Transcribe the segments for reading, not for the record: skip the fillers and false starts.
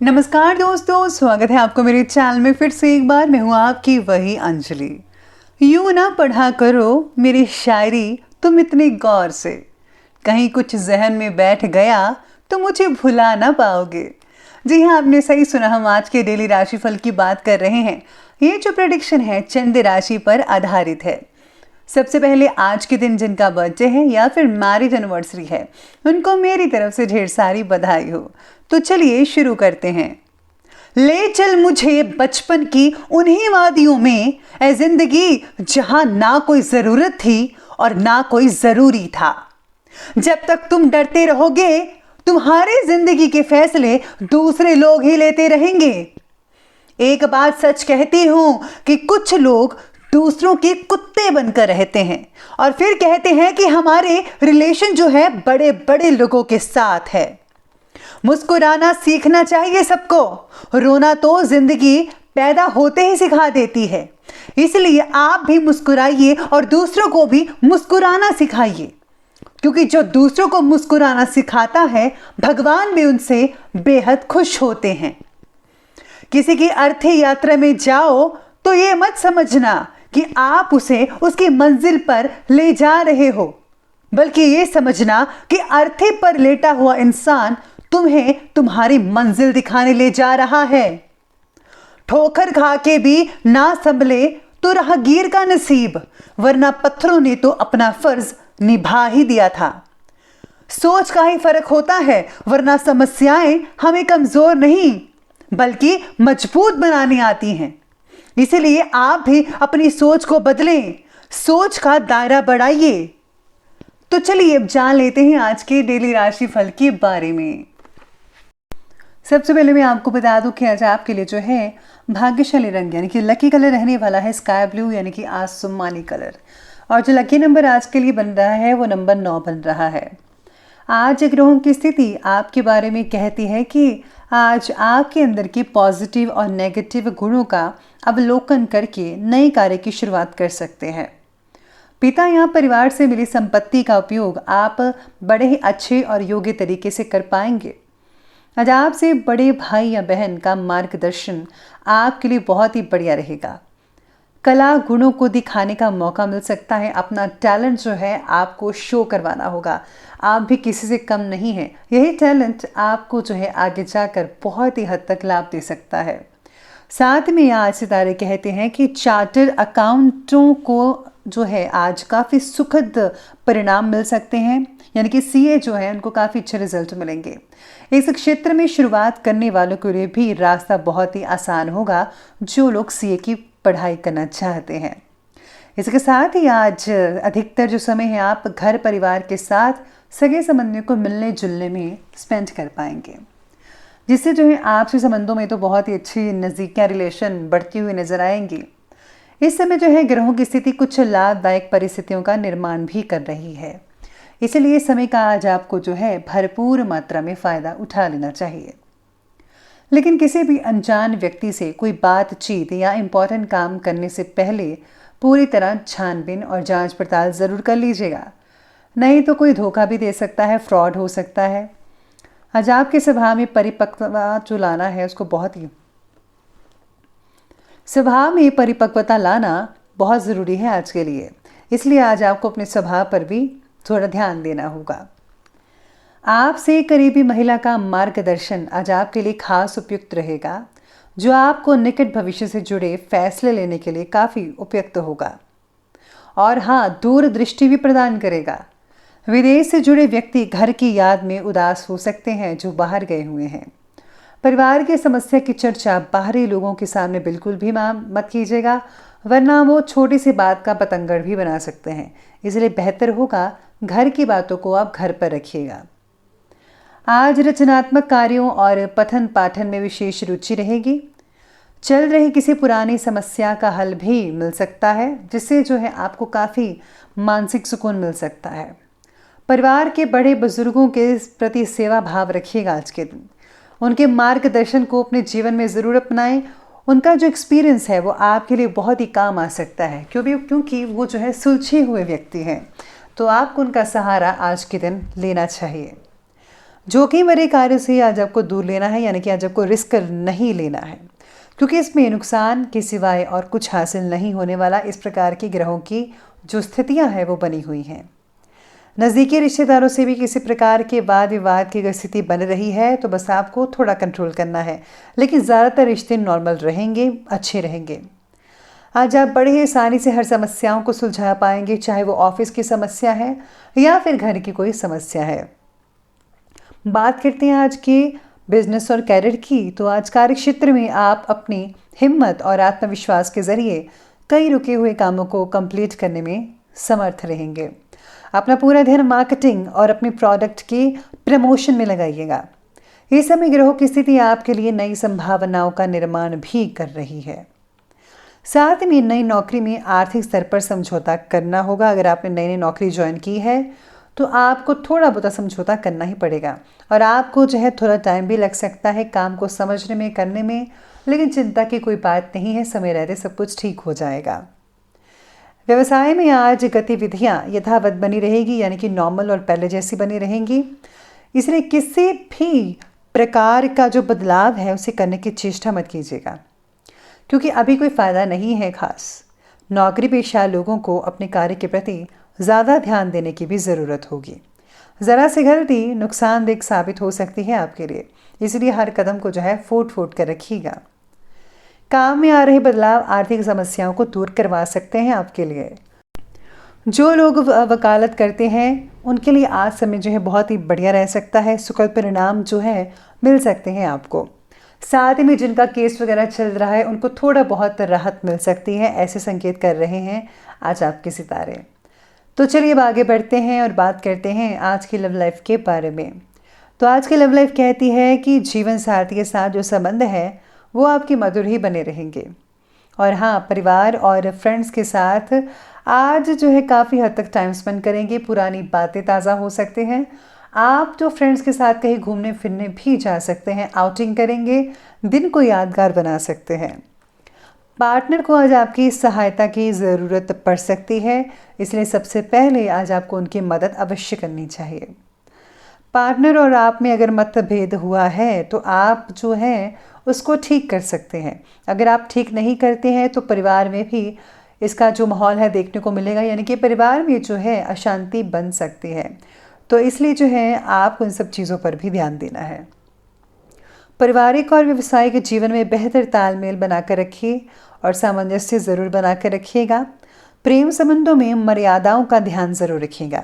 नमस्कार दोस्तों, स्वागत है आपको मेरे चैनल में फिर से एक बार। मैं हूँ आपकी वही अंजलि। यूं ना पढ़ा करो मेरी शायरी तुम इतने गौर से, कहीं कुछ जहन में बैठ गया तो मुझे भुला ना पाओगे। जी हाँ, आपने सही सुना। हम आज के डेली राशिफल की बात कर रहे हैं। ये जो प्रेडिक्शन है चंद्र राशि पर आधारित है। सबसे पहले आज के दिन जिनका बर्थडे है या फिर मैरिज एनिवर्सरी है, उनको मेरी तरफ से ढेर सारी बधाई हो। तो चलिए शुरू करते हैं। ले चल मुझे बचपन की उन्हीं वादियों में, ए जिंदगी जहां ना कोई जरूरत थी और ना कोई जरूरी था। जब तक तुम डरते रहोगे तुम्हारे जिंदगी के फैसले दूसरे लोग ही लेते रहेंगे। एक बात सच कहती हूं कि कुछ लोग दूसरों के कुत्ते बनकर रहते हैं और फिर कहते हैं कि हमारे रिलेशन जो है बड़े बड़े लोगों के साथ है। मुस्कुराना सीखना चाहिए सबको। रोना तो जिंदगी पैदा होते ही सिखा देती है। इसलिए आप भी मुस्कुराइए और दूसरों को भी मुस्कुराना सिखाइए, क्योंकि जो दूसरों को मुस्कुराना सिखाता है भगवान भी उनसे बेहद खुश होते हैं। किसी की अर्थी यात्रा में जाओ तो ये मत समझना कि आप उसे उसकी मंजिल पर ले जा रहे हो, बल्कि ये समझना कि अर्थी पर लेटा हुआ इंसान तुम्हें तुम्हारी मंजिल दिखाने ले जा रहा है। ठोकर खा के भी ना संभले तो राहगीर का नसीब, वरना पत्थरों ने तो अपना फर्ज निभा ही दिया था। सोच का ही फर्क होता है, वरना समस्याएं हमें कमजोर नहीं बल्कि मजबूत बनाने आती हैं। इसीलिए आप भी अपनी सोच को बदलें, सोच का दायरा बढ़ाइए। तो चलिए अब जान लेते हैं आज के डेली राशिफल के बारे में। सबसे पहले मैं आपको बता दूं कि आज आपके लिए जो है भाग्यशाली रंग यानी कि लकी कलर रहने वाला है स्काई ब्लू यानी कि आसमानी कलर। और जो लकी नंबर आज के लिए बन रहा है वो नंबर 9 बन रहा है। आज ग्रहों की स्थिति आपके बारे में कहती है कि आज आपके अंदर के पॉजिटिव और नेगेटिव गुणों का अवलोकन करके नए कार्य की शुरुआत कर सकते हैं। पिता या परिवार से मिली संपत्ति का उपयोग आप बड़े ही अच्छे और योग्य तरीके से कर पाएंगे। आज आपसे बड़े भाई या बहन का मार्गदर्शन आपके लिए बहुत ही बढ़िया रहेगा। कला गुणों को दिखाने का मौका मिल सकता है। अपना टैलेंट जो है आपको शो करवाना होगा। आप भी किसी से कम नहीं हैं। यही टैलेंट आपको जो है आगे जाकर बहुत ही हद तक लाभ दे सकता है। साथ में आज सितारे कहते हैं कि चार्टर्ड अकाउंटों को जो है आज काफ़ी सुखद परिणाम मिल सकते हैं, यानी कि सीए जो है उनको काफ़ी अच्छे रिजल्ट मिलेंगे। इस क्षेत्र में शुरुआत करने वालों के लिए भी रास्ता बहुत ही आसान होगा, जो लोग सीए की पढ़ाई करना चाहते हैं। इसके साथ ही आज अधिकतर जो समय है आप घर परिवार के साथ सगे संबंधियों को मिलने जुलने में स्पेंड कर पाएंगे, जिससे जो है आपसे संबंधों में तो बहुत ही अच्छी नज़दीकियाँ रिलेशन बढ़ती हुई नजर आएंगी। इस समय जो है ग्रहों की स्थिति कुछ लाभदायक परिस्थितियों का निर्माण भी कर रही है, इसलिए समय का आज आपको जो है भरपूर मात्रा में फ़ायदा उठा लेना चाहिए। लेकिन किसी भी अनजान व्यक्ति से कोई बातचीत या इम्पोर्टेंट काम करने से पहले पूरी तरह छानबीन और जांच पड़ताल ज़रूर कर लीजिएगा, नहीं तो कोई धोखा भी दे सकता है, फ्रॉड हो सकता है। आज आपके स्वभाव में परिपक्वता जो लाना है उसको स्वभाव में परिपक्वता लाना बहुत ज़रूरी है आज के लिए, इसलिए आज आपको अपने स्वभाव पर भी थोड़ा ध्यान देना होगा। आपसे करीबी महिला का मार्गदर्शन आज आपके लिए खास उपयुक्त रहेगा, जो आपको निकट भविष्य से जुड़े फैसले लेने के लिए काफ़ी उपयुक्त होगा। और हाँ, दूरदृष्टि भी प्रदान करेगा। विदेश से जुड़े व्यक्ति घर की याद में उदास हो सकते हैं जो बाहर गए हुए हैं। परिवार की समस्या की चर्चा बाहरी लोगों के सामने बिल्कुल भी मत कीजिएगा, वरना वो छोटी सी बात का बतंगड़ भी बना सकते हैं। इसलिए बेहतर होगा घर की बातों को आप घर पर रखिएगा। आज रचनात्मक कार्यों और पठन पाठन में विशेष रुचि रहेगी। चल रही किसी पुरानी समस्या का हल भी मिल सकता है, जिससे जो है आपको काफ़ी मानसिक सुकून मिल सकता है। परिवार के बड़े बुजुर्गों के प्रति सेवा भाव रखिएगा आज के दिन। उनके मार्गदर्शन को अपने जीवन में ज़रूर अपनाएं। उनका जो एक्सपीरियंस है वो आपके लिए बहुत ही काम आ सकता है, क्योंकि वो जो है सुलझे हुए व्यक्ति हैं, तो आपको उनका सहारा आज के दिन लेना चाहिए। जोखिम भरे कार्य से आज आपको दूर लेना है, यानी कि आज आपको रिस्क नहीं लेना है, क्योंकि इसमें नुकसान के सिवाय और कुछ हासिल नहीं होने वाला। इस प्रकार की ग्रहों की जो स्थितियां हैं वो बनी हुई हैं। नज़दीकी रिश्तेदारों से भी किसी प्रकार के वाद विवाद की अगर स्थिति बन रही है तो बस आपको थोड़ा कंट्रोल करना है, लेकिन ज़्यादातर रिश्ते नॉर्मल रहेंगे, अच्छे रहेंगे। आज आप बड़े ही आसानी से हर समस्याओं को सुलझा पाएंगे, चाहे वो ऑफिस की समस्या है या फिर घर की कोई समस्या है। बात करते हैं आज के बिजनेस और कैरियर की, तो आज कार्य क्षेत्र में आप अपनी हिम्मत और आत्मविश्वास के जरिए कई रुके हुए कामों को कंप्लीट करने में समर्थ रहेंगे। अपना पूरा ध्यान मार्केटिंग और अपने प्रोडक्ट की प्रमोशन में लगाइएगा। इस समय ग्रहों की स्थिति आपके लिए नई संभावनाओं का निर्माण भी कर रही है। साथ में नई नौकरी में आर्थिक स्तर पर समझौता करना होगा। अगर आपने नई नई नौकरी ज्वाइन की है तो आपको थोड़ा बहुत समझौता करना ही पड़ेगा, और आपको जो है थोड़ा टाइम भी लग सकता है काम को समझने में, करने में, लेकिन चिंता की कोई बात नहीं है, समय रहते सब कुछ ठीक हो जाएगा। व्यवसाय में आज गतिविधियां यथावत बनी रहेगी, यानी कि नॉर्मल और पहले जैसी बनी रहेंगी। इसलिए किसी भी प्रकार का जो बदलाव है उसे करने की चेष्टा मत कीजिएगा, क्योंकि अभी कोई फ़ायदा नहीं है खास। नौकरी पेशा लोगों को अपने कार्य के प्रति ज़्यादा ध्यान देने की भी ज़रूरत होगी। ज़रा सी गलती नुकसानदेह साबित हो सकती है आपके लिए, इसलिए हर कदम को जो है फूट फूट कर रखिएगा। काम में आ रहे बदलाव आर्थिक समस्याओं को दूर करवा सकते हैं आपके लिए। जो लोग वकालत करते हैं उनके लिए आज समय जो है बहुत ही बढ़िया रह सकता है। सुखद परिणाम जो है मिल सकते हैं आपको। साथ ही में जिनका केस वगैरह चल रहा है उनको थोड़ा बहुत राहत मिल सकती है, ऐसे संकेत कर रहे हैं आज आपके सितारे। तो चलिए अब आगे बढ़ते हैं और बात करते हैं आज की लव लाइफ के बारे में। तो आज की लव लाइफ कहती है कि जीवन साथी के साथ जो संबंध है वो आपके मधुर ही बने रहेंगे। और हाँ, परिवार और फ्रेंड्स के साथ आज जो है काफ़ी हद तक टाइम स्पेंड करेंगे, पुरानी बातें ताज़ा हो सकते हैं। आप जो फ्रेंड्स के साथ कहीं घूमने फिरने भी जा सकते हैं, आउटिंग करेंगे, दिन को यादगार बना सकते हैं। पार्टनर को आज आपकी सहायता की ज़रूरत पड़ सकती है, इसलिए सबसे पहले आज आपको उनकी मदद अवश्य करनी चाहिए। पार्टनर और आप में अगर मतभेद हुआ है तो आप जो है उसको ठीक कर सकते हैं। अगर आप ठीक नहीं करते हैं तो परिवार में भी इसका जो माहौल है देखने को मिलेगा, यानी कि परिवार में जो है अशांति बन सकती है। तो इसलिए जो है आपको इन सब चीज़ों पर भी ध्यान देना है। पारिवारिक और व्यावसायिक जीवन में बेहतर तालमेल बनाकर रखिए और सामंजस्य ज़रूर बनाकर रखिएगा। प्रेम संबंधों में मर्यादाओं का ध्यान ज़रूर रखिएगा।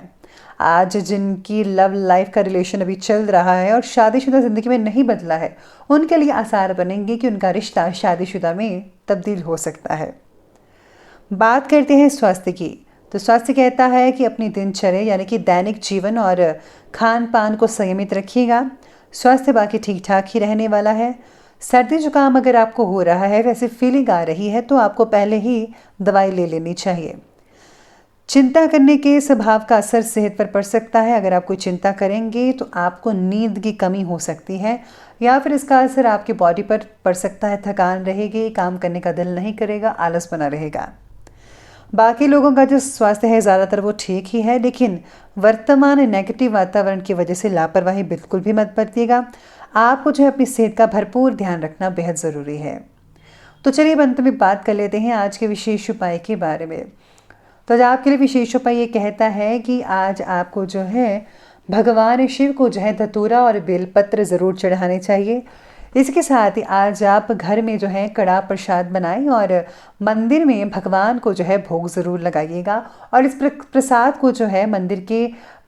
आज जिनकी लव लाइफ का रिलेशन अभी चल रहा है और शादीशुदा ज़िंदगी में नहीं बदला है, उनके लिए आसार बनेंगे कि उनका रिश्ता शादीशुदा में तब्दील हो सकता है। बात करते हैं स्वास्थ्य की, तो स्वास्थ्य कहता है कि अपनी दिनचर्या यानी कि दैनिक जीवन और खान पान को संयमित रखिएगा। स्वास्थ्य बाकी ठीक ठाक ही रहने वाला है। सर्दी जुकाम अगर आपको हो रहा है, वैसे फीलिंग आ रही है, तो आपको पहले ही दवाई ले लेनी चाहिए। चिंता करने के स्वभाव का असर सेहत पर पड़ सकता है। अगर आप कोई चिंता करेंगे तो आपको नींद की कमी हो सकती है, या फिर इसका असर आपकी बॉडी पर पड़ सकता है। थकान रहेगी, काम करने का दिल नहीं करेगा, आलस बना रहेगा। बाकी लोगों का जो स्वास्थ्य है ज़्यादातर वो ठीक ही है, लेकिन वर्तमान नेगेटिव वातावरण की वजह से लापरवाही बिल्कुल भी मत बरतिएगा। आपको जो है अपनी सेहत का भरपूर ध्यान रखना बेहद ज़रूरी है। तो चलिए अंत में बात कर लेते हैं आज के विशेष उपाय के बारे में। तो आज आपके लिए विशेष उपाय ये कहता है कि आज आपको जो है भगवान शिव को जो है धतूरा और बेलपत्र ज़रूर चढ़ाने चाहिए। इसके साथ ही आज आप घर में जो है कड़ा प्रसाद बनाएं और मंदिर में भगवान को जो है भोग ज़रूर लगाइएगा। और इस प्रसाद को जो है मंदिर के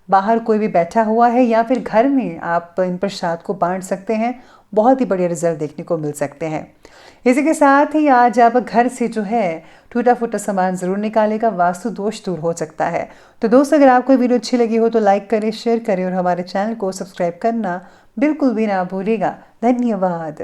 बाहर कोई भी बैठा हुआ है या फिर घर में आप इन प्रसाद को बांट सकते हैं। बहुत ही बढ़िया रिजल्ट देखने को मिल सकते हैं। इसी के साथ ही आज आप घर से जो है टूटा फूटा सामान ज़रूर निकालेगा, वास्तु दोष दूर हो सकता है। तो दोस्तों, अगर आपको वीडियो अच्छी लगी हो तो लाइक करें, शेयर करें और हमारे चैनल को सब्सक्राइब करना बिल्कुल भी ना भूलिएगा। धन्यवाद।